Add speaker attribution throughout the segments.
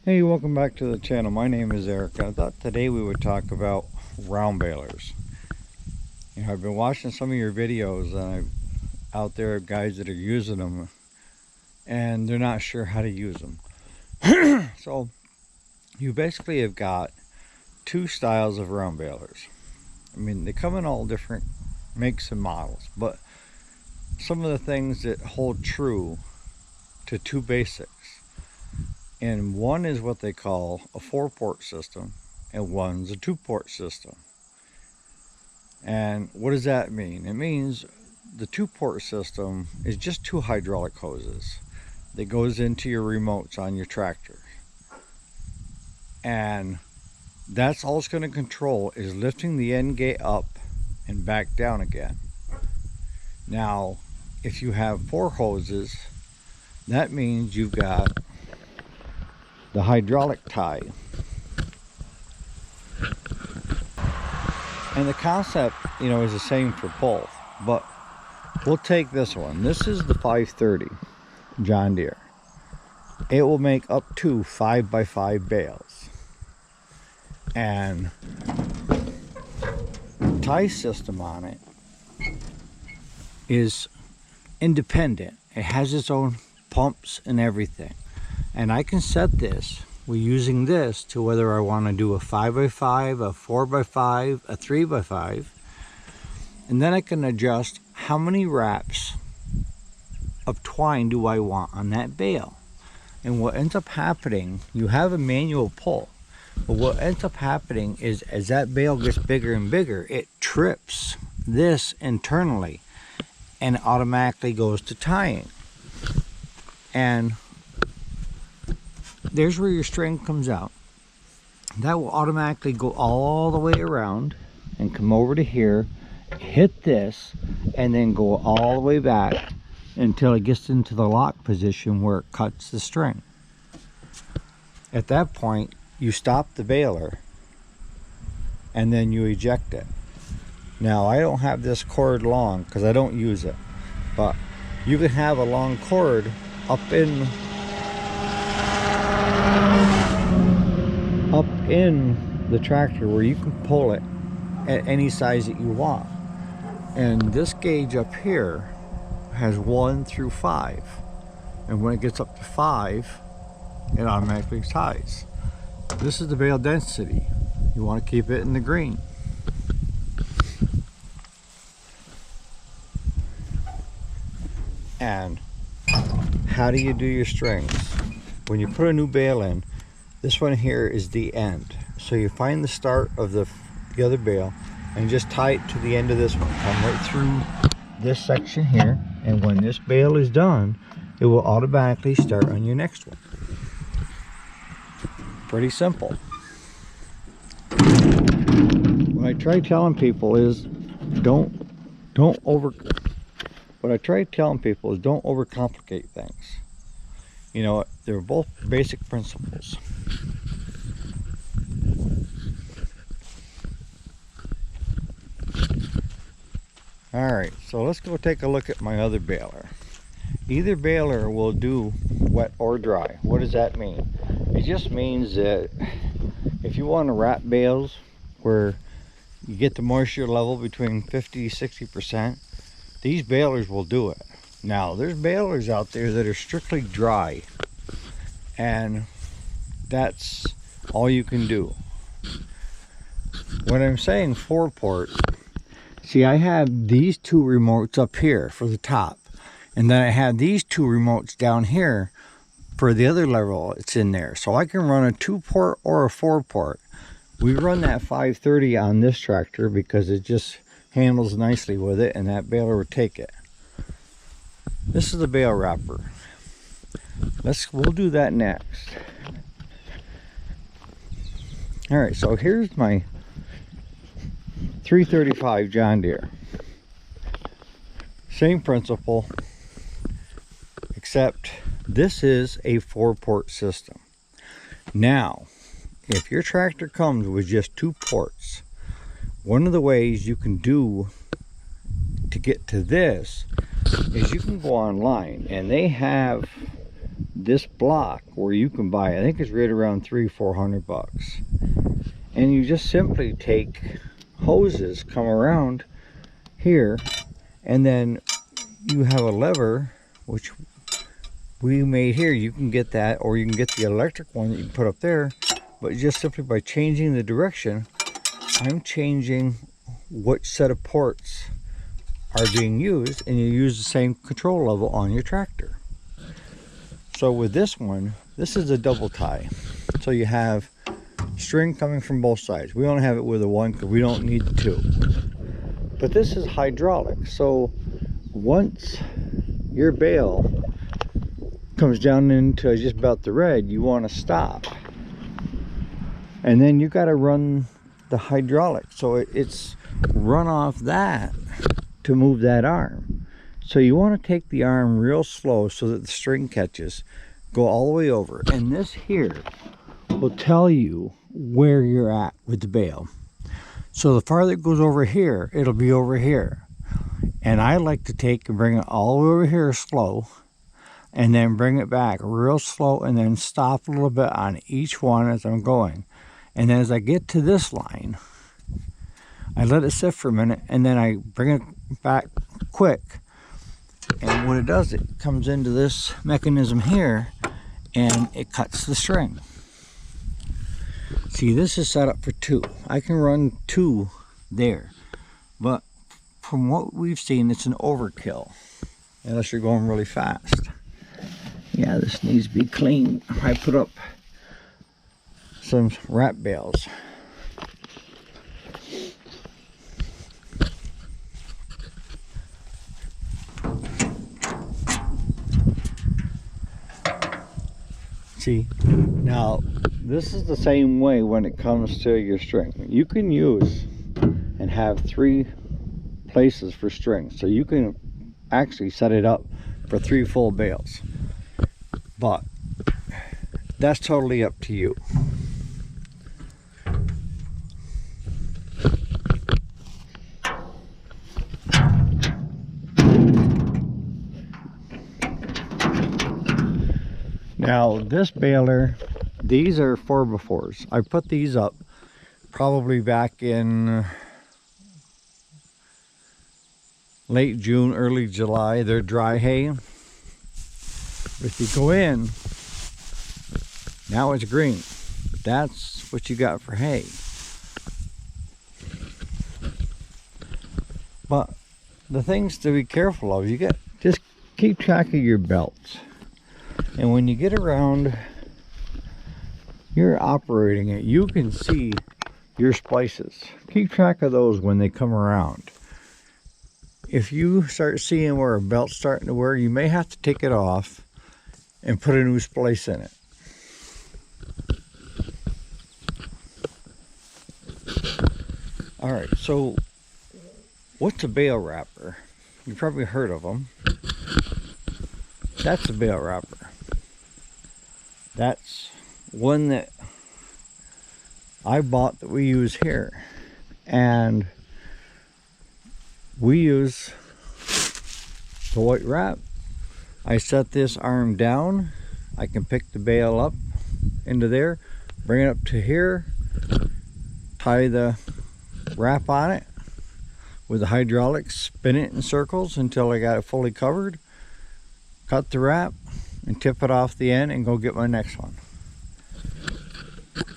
Speaker 1: Hey, welcome back to the channel. My name is Eric. I thought today we would talk about round balers. I've been watching some of your videos out there, guys that are using them and they're not sure how to use them. So you basically have got two styles of round balers. I mean, they come in all different makes and models, but some of the things that hold true to two basics. And one is what they call a 4-port system, and one's a 2-port system. And what does that mean? It means the 2-port system is just two hydraulic hoses that goes into your remotes on your tractor. And that's all it's going to control is lifting the end gate up and back down again. Now, if you have 4 hoses, that means you've got the hydraulic tie. And the concept, is the same for both, but we'll take this one. This is the 530 John Deere. It will make up to 5x5 bales. And the tie system on it is independent. It has its own pumps and everything. And I can set this, we're using this to whether I want to do a 5x5, a 4x5, a 3x5. And then I can adjust how many wraps of twine do I want on that bale. And what ends up happening, you have a manual pull, but what ends up happening is as that bale gets bigger and bigger, it trips this internally and automatically goes to tying. And there's where your string comes out. That will automatically go all the way around and come over to here, hit this, and then go all the way back until it gets into the lock position where it cuts the string. At that point, you stop the baler and then you eject it. Now, I don't have this cord long because I don't use it, but you can have a long cord up in the tractor where you can pull it at any size that you want. And this gauge up here has 1 through 5, and when it gets up to 5 it automatically ties. This is the bale density. You want to keep it in the green. And how do you do your strings? When you put a new bale in, this one here is the end. So you find the start of the other bale and just tie it to the end of this one. Come right through this section here, and when this bale is done, it will automatically start on your next one. Pretty simple. What I try telling people is don't overcomplicate things. They're both basic principles. Alright, so let's go take a look at my other baler. Either baler will do wet or dry. What does that mean? It just means that if you want to wrap bales where you get the moisture level between 50-60%, these balers will do it. Now, there's balers out there that are strictly dry, and that's all you can do. When I'm saying 4-port, see, I have these 2 remotes up here for the top, and then I have these 2 remotes down here for the other level it's in there. So I can run a 2-port or a 4-port. We run that 530 on this tractor because it just handles nicely with it, and that baler will take it. This is the Bale Wrapper. We'll do that next. Alright, so here's my 335 John Deere. Same principle, except this is a 4-port system. Now, if your tractor comes with just 2 ports, one of the ways you can do to get to this is you can go online, and they have this block where you can buy, I think it's right around $300-400 bucks. And you just simply take hoses, come around here, and then you have a lever, which we made here. You can get that, or you can get the electric one that you can put up there. But just simply by changing the direction, I'm changing which set of ports are being used, and you use the same control level on your tractor. So with this one, this is a double tie. So you have string coming from both sides. We only have it with a one because we don't need the two. But this is hydraulic. So once your bale comes down into just about the red, you want to stop. And then you got to run the hydraulic. So it's run off that to move that arm. So you want to take the arm real slow so that the string catches, go all the way over. And this here will tell you where you're at with the bale. So the farther it goes over here, it'll be over here. And I like to take and bring it all the way over here slow, and then bring it back real slow, and then stop a little bit on each one as I'm going. And then as I get to this line, I let it sit for a minute, and then I bring it back quick. And what it does, it comes into this mechanism here, and it cuts the string. See, this is set up for 2. I can run 2 there. But from what we've seen, it's an overkill, unless you're going really fast. Yeah, this needs to be cleaned. I put up some wrap bales. See, now this is the same way when it comes to your string. You can use and have 3 places for string, so you can actually set it up for 3 full bales, but that's totally up to you. Now this baler, these are 4x4s. I put these up probably back in late June, early July. They're dry hay. If you go in, now it's green. That's what you got for hay. But the things to be careful of, just keep track of your belts. And when you get around, you're operating it, you can see your splices. Keep track of those when they come around. If you start seeing where a belt's starting to wear, you may have to take it off and put a new splice in it. Alright, so what's a bale wrapper? You've probably heard of them. That's a bale wrapper. That's one that I bought that we use here. And we use the white wrap. I set this arm down. I can pick the bale up into there, bring it up to here, tie the wrap on it with the hydraulics, spin it in circles until I got it fully covered, cut the wrap, and tip it off the end and go get my next one.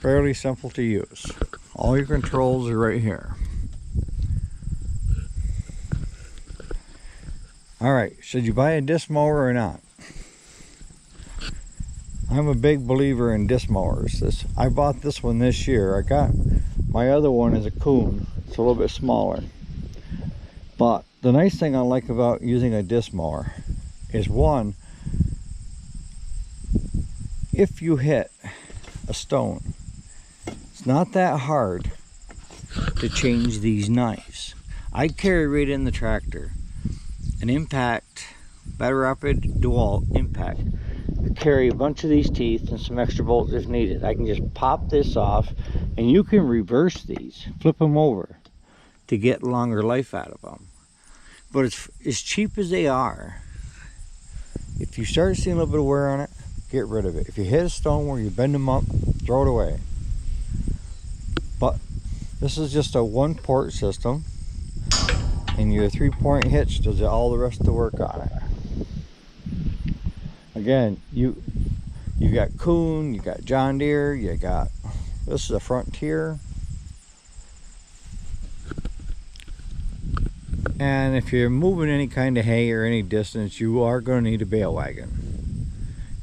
Speaker 1: Fairly simple to use. All your controls are right here. Alright, should you buy a disc mower or not? I'm a big believer in disc mowers. I bought this one this year. I got my other one is a Coon. It's a little bit smaller. But the nice thing I like about using a disc mower is, one, if you hit a stone, it's not that hard to change these knives. I carry right in the tractor an impact, battery rapid dual impact. I carry a bunch of these teeth and some extra bolts if needed. I can just pop this off, and you can reverse these, flip them over to get longer life out of them. But it's as cheap as they are. If you start seeing a little bit of wear on it, get rid of it. If you hit a stone where you bend them up, throw it away. But this is just a one port system, and your 3-point hitch does all the rest of the work on it. Again, you got Kuhn, you got John Deere, this is a Frontier. And if you're moving any kind of hay or any distance, you are going to need a bale wagon.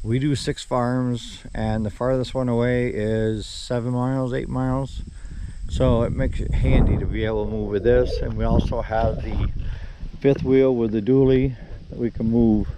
Speaker 1: We do 6 farms, and the farthest one away is 7 miles, 8 miles. So it makes it handy to be able to move with this. And we also have the 5th wheel with the dually that we can move